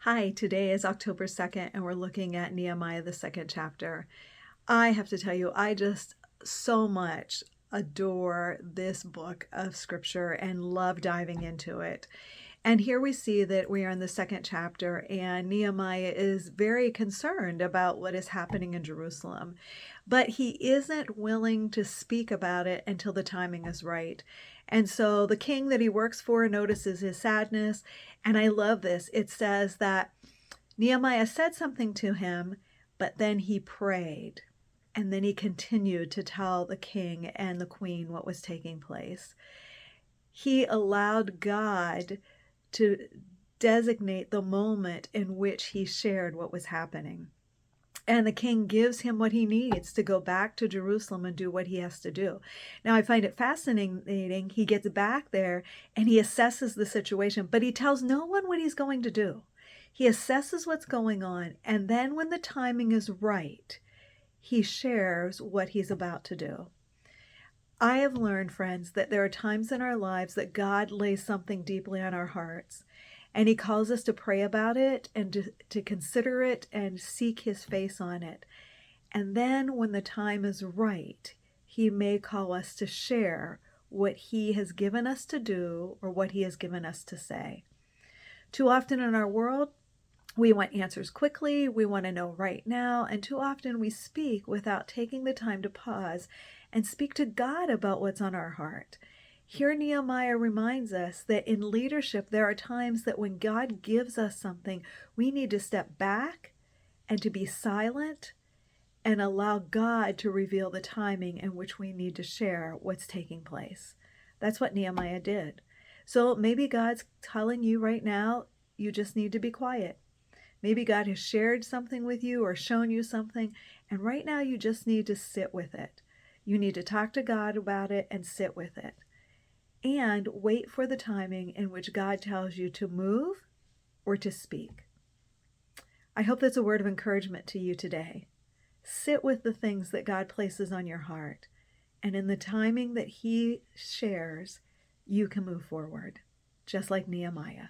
Hi, today is October 2nd, and we're looking at Nehemiah, the second chapter. I have to tell you, I just so much adore this book of scripture and love diving into it. And here we see that we are in the second chapter, and Nehemiah is very concerned about what is happening in Jerusalem. But he isn't willing to speak about it until the timing is right. And so the king that he works for notices his sadness. And I love this. It says that Nehemiah said something to him, but then he prayed. And then he continued to tell the king and the queen what was taking place. He allowed God to designate the moment in which he shared what was happening. And the king gives him what he needs to go back to Jerusalem and do what he has to do. Now, I find it fascinating. He gets back there and he assesses the situation, but he tells no one what he's going to do. He assesses what's going on, and then when the timing is right, he shares what he's about to do. I have learned, friends, that there are times in our lives that God lays something deeply on our hearts, and he calls us to pray about it and to consider it and seek his face on it. And then when the time is right, he may call us to share what he has given us to do or what he has given us to say. Too often in our world, we want answers quickly, we want to know right now, and too often we speak without taking the time to pause and speak to God about what's on our heart. Here Nehemiah reminds us that in leadership there are times that when God gives us something, we need to step back and to be silent and allow God to reveal the timing in which we need to share what's taking place. That's what Nehemiah did. So maybe God's telling you right now, you just need to be quiet. Maybe God has shared something with you or shown you something, and right now you just need to sit with it. You need to talk to God about it and sit with it. And wait for the timing in which God tells you to move or to speak. I hope that's a word of encouragement to you today. Sit with the things that God places on your heart, and in the timing that he shares, you can move forward, just like Nehemiah.